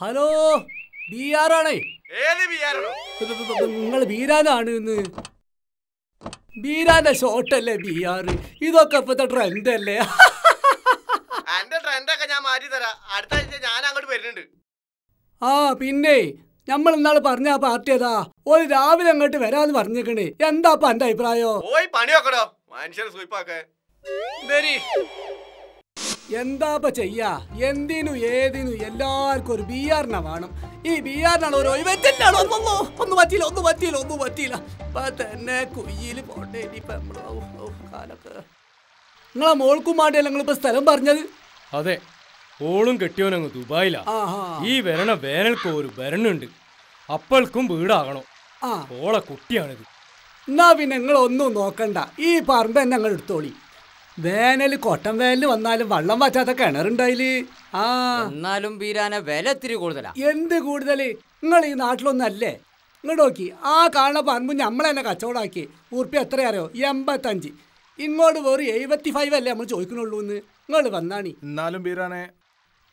Hello, ബിആറാണേ. നിങ്ങൾ ബീരാനാണ് ഇന്ന്. ബീരാന്റെ ഷോട്ടല്ലേ BR? ഇതൊക്കെ ഇപ്പത്തെ ട്രെൻഡ് അല്ലേ? എന്റെ ട്രെൻഡൊക്കെ ഞാൻ മാറ്റി തരാം. അടുത്ത ആഴ്ച ഞാൻ അങ്ങോട്ട് വരുന്നുണ്ട്. ആ പിന്നെ നമ്മൾ ഇന്നാള് പറഞ്ഞ ആ പാർട്ടി ഏതാ? ഒരു രാവിലെ അങ്ങോട്ട് വരാന്ന് പറഞ്ഞേക്കണേ. എന്താ അപ്പൊ എന്റെ അഭിപ്രായോ? പോയി പണി വെക്കണോ മനുഷ്യനെ സൂയിപ്പാക്കെ. എന്താപ്പ ചെയ്യാ? എന്തിനു ഏതിനു എല്ലാവർക്കും ഒരു ബിആറിനെ വേണം. ഈ ബിആറിനാണ് ഒരു ഒന്നും പറ്റിയില്ല. ഇപ്പൊ തന്നെ കുയ്യില് പോട്ടെ. കാലൊക്കെ നിങ്ങളെ മോൾക്കും മാണ്ടിയല്ല നിങ്ങളിപ്പോ സ്ഥലം പറഞ്ഞത്? അതെ, ഓളും കെട്ടിയോനങ്ങ് ദുബായിലാ. ഈ വരണ വേനൽക്ക് ഒരു വരണുണ്ട്. അപ്പൾക്കും വീടാകണം. ഓളെ കുട്ടിയാണിത്. എന്നാ പിന്നെ നിങ്ങളൊന്നും നോക്കണ്ട, ഈ പറമ്പ് തന്നെ ഞങ്ങൾ എടുത്തോളി. വേനൽ കൊട്ടൻ വേനൽ വന്നാലും വെള്ളം വറ്റാത്ത കിണറുണ്ടായില്. എന്നാലും ബീരാനെ വില ഇത്തിരി കൂടുതലാ. എന്ത് കൂടുതല്? നിങ്ങൾ ഈ നാട്ടിലൊന്നും അല്ലേ? ഇങ്ങോട്ട് നോക്കി, ആ കാണുന്ന പറമ്പ് നമ്മളെന്നെ കച്ചവടാക്കി. ഉറുപ്പ്യ എത്ര അറിയോ? 85. ഇങ്ങോട്ട് വേറെ 75 അല്ലേ നമ്മൾ ചോദിക്കണുള്ളൂ. നിങ്ങൾ വന്നാണി. എന്നാലും ബീരാനെ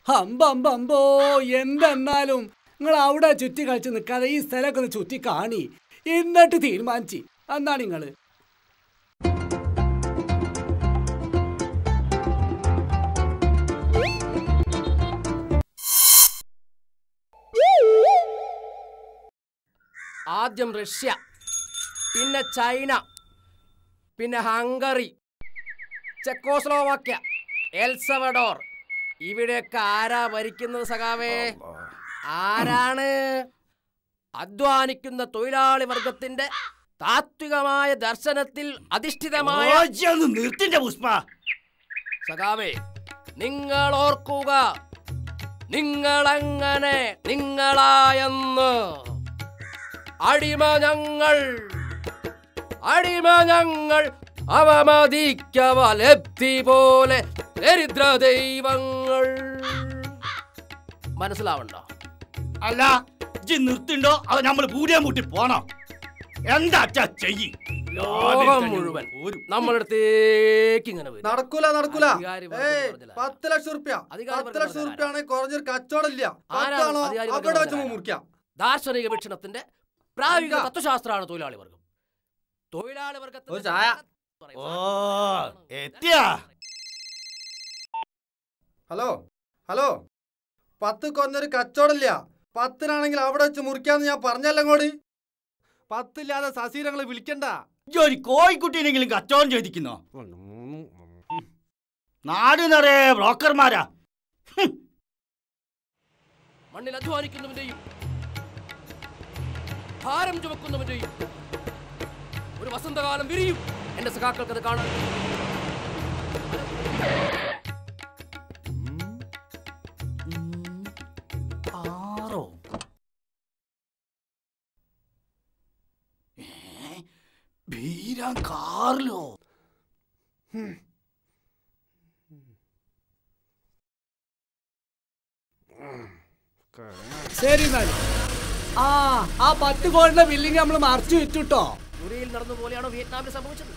അമ്പോ എന്തെന്നാലും നിങ്ങൾ അവിടെ ചുറ്റി കളിച്ച് നിൽക്കാതെ ഈ സ്ഥലമൊക്കെ ഒന്ന് ചുറ്റി കാണി. എന്നിട്ട് തീരുമാനിച്ച് എന്നാണ് നിങ്ങള്. ആദ്യം റഷ്യ, പിന്നെ ചൈന, പിന്നെ ഹംഗറി, ചെക്കോസ്ലോവാക്യ, എൽസവഡോർ. ഇവിടെയൊക്കെ ആരാ ഭരിക്കുന്നത് സഖാവേ? ആരാണ്? അധ്വാനിക്കുന്ന തൊഴിലാളി വർഗത്തിന്റെ താത്വികമായ ദർശനത്തിൽ അധിഷ്ഠിതമായ സഖാവേ, നിങ്ങൾ ഓർക്കുക, നിങ്ങളങ്ങനെ നിങ്ങളായെന്ന്. അടിമ ഞങ്ങൾ അവമതിക്കവലബ്ധി പോലെ ദരിദ്ര ദൈവങ്ങൾ. മനസ്സിലാവണ്ടോ? അല്ല, ഇജ്ജ് നിർത്തിണ്ടോ? അത് നമ്മൾ പൂരിയാൻ കൂട്ടി പോണോ? എന്താ ചെയ്യ്? ലോകം മുഴുവൻ നമ്മുടെ അടുത്തേക്ക് ഇങ്ങനെ നടക്കൂല. 10 ലക്ഷം റുപ്യ കുറഞ്ഞൊരു കച്ചവടമില്ല. അവിടെ വെച്ച് മുറിക്കാം. ദാർശനിക വീക്ഷണത്തിന്റെ പ്രായോഗിക തത്വശാസ്ത്രമാണ് തൊഴിലാളി വർഗം. തൊഴിലാളി വർഗത്തിന്റെ ഹലോ 10 കുറഞ്ഞൊരു കച്ചവടമില്ല. 10നാണെങ്കിൽ അവിടെ വെച്ച് മുറിക്കാന്ന് ഞാൻ പറഞ്ഞല്ലോ. ഇങ്ങോട്ട് 10 ഇല്ലാതെ സസീരങ്ങളെ വിളിക്കണ്ട. ഒരു കോഴിക്കുട്ടീനെങ്കിലും കച്ചവടം ചെയ്തിരിക്കുന്നോ? നാട് നിറയെ ബ്രോക്കർമാരാ. മണ്ണിൽ അധ്വാനിക്കുന്നവന്റെയും ഭാരം ചുമക്കുന്നവന്റെയും ഒരു വസന്തകാലം വിരിയും. എന്റെ സഖാക്കൾക്ക് അത് കാണാൻ. കാറിലോ? ശരി എന്നാല് ആ 10 കോടിന്റെ ബില്ലിങ് നമ്മൾ മറച്ചു വിറ്റുട്ടോ. മുറിയിൽ നടന്ന പോലെയാണോ വിയറ്റ്നാമിൽ സംഭവിച്ചത്?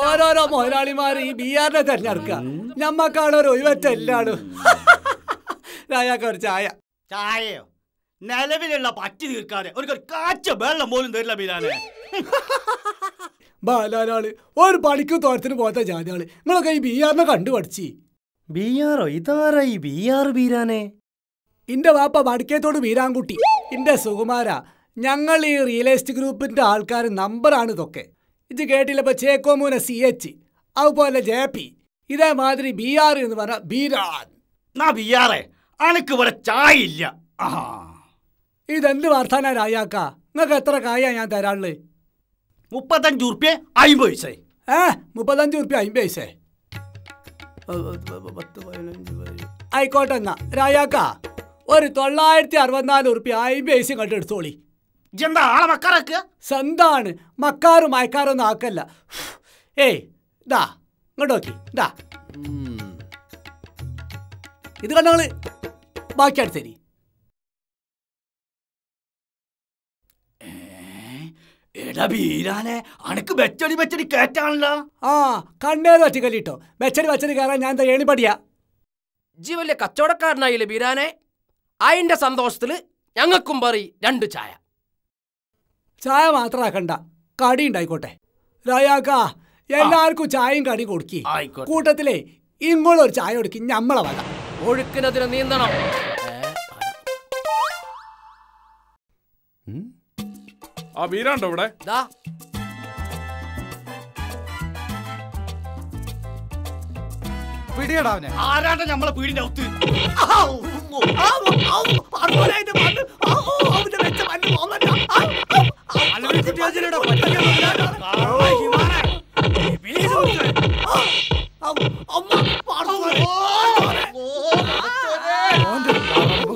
ഓരോരോ മുതലാളിമാര് ഈ ബിആറിനെ തെരഞ്ഞെടുക്കുക. ഞമ്മക്കാണ് ഒരു ഒഴിവറ്റ എല്ലാണ്. ഒരു ചായയോ? നിലവിലുള്ള പറ്റി തീർക്കാതെ ഒരു കാച്ച വെള്ളം പോലും തരില്ല ബീരാനെ. ബാലാലാള് ഒരു പണിക്കും തോരത്തിന് പോകാത്ത ജാതിയാള്. നിങ്ങളൊക്കെ ഈ ബിആറിനെ കണ്ടു പഠിച്ചി. ബിആറോ? ഇതാരാ ഈ ബിആർ ബീരാനെ? ഇന്റെ വാപ്പ വടക്കേത്തോട് ബീരാൻകുട്ടി, ഇന്റെ സുകുമാര. ഞങ്ങൾ ഈ റിയൽ എസ്റ്റേറ്റ് ഗ്രൂപ്പിന്റെ ആൾക്കാർ നമ്പറാണ് ഇതൊക്കെ. ഇത് കേട്ടില്ലപ്പോ ചേക്കോമൂന CH, അതുപോലെ JP, ഇതേമാതിരി ബിആർ എന്ന് പറഞ്ഞ ബീരാൻ. അനക്ക് ഇവിടെ ചായ ഇല്ല. ഇതെന്ത് വർത്താനാ രായാക്ക? നിങ്ങൾക്ക് എത്ര കായ ഞാൻ തരാനുള്ളത്? 35 റുപ്യ 50 പൈസ. 35 റുപ്യ 50 പൈസ ആയിക്കോട്ടെ. എന്നാ രായാക്ക ഒരു 964 റുപ്യ 50 പൈസ കണ്ട് എടുത്തോളി. സന്താണ് മക്കാറും മയക്കാറൊന്നും ആക്കല്ല. ഇതാ ഇങ്ങോട്ട് നോക്കി. ഇത് കണ്ടങ്ങള് ബാക്കി അടുത്തരി. അനക്ക് വെച്ചടി കേറ്റാണല്ലോ. കണ്ണേത് പറ്റിക്കല്ലിട്ടോ. വെച്ചടി കയറാൻ ഞാൻ ഏണിപ്പടിയാ. ജി വലിയ കച്ചവടക്കാരനായില്ലേ ബീരാനെ? അതിന്റെ സന്തോഷത്തില് ഞങ്ങൾക്കും പറയും 2 ചായ. ചായ മാത്രമാക്കണ്ട, കടി ഉണ്ടായിക്കോട്ടെ. രായാക്ക എല്ലാവർക്കും ചായയും കടി കൊടുക്കി. കൂട്ടത്തിലേ ഇങ്ങോട്ടൊരു ചായ കൊടുക്കി, ഞമ്മളെ വക. ഒഴുക്കിനതിന് നീന്തണം. ആ വീരാണ്ടോ ഇവിടെ? പിടിയടാവനെ. ആരാണ്ട നമ്മളെ പീടിന്റെ ഒത്ത്?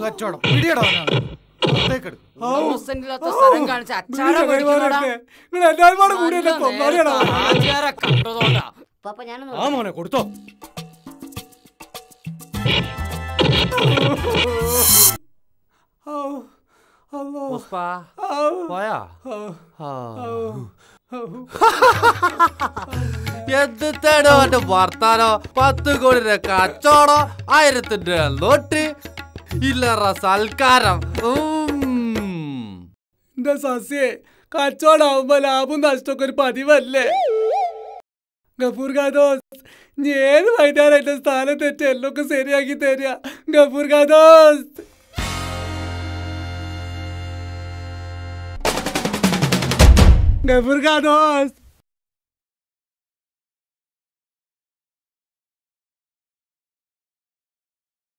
കച്ചവടം പിടിയടാവനാണ്. ആ മോനെ കൊടുത്തോ. എന്തിട്ടാണോ എന്റെ വർത്താനോ? 10 കോടി കച്ചവടം, 1000 നോട്ട്, ഇല്ലറ സൽക്കാരം. എന്റെ സസ്യേ, കച്ചവടാവുമ്പോ ലാഭം നഷ്ടമൊക്കെ ഒരു പതിവല്ലേ? ഗഫൂർ ഖാദോസ്, ഏത് വൈകുന്നേരം എന്റെ സ്ഥാനം തെറ്റ് എല്ലൊക്കെ ശരിയാക്കി തരിക. ഗഫൂർ ഖാദോസ്, ഗഫൂർ ഖാദോസ്.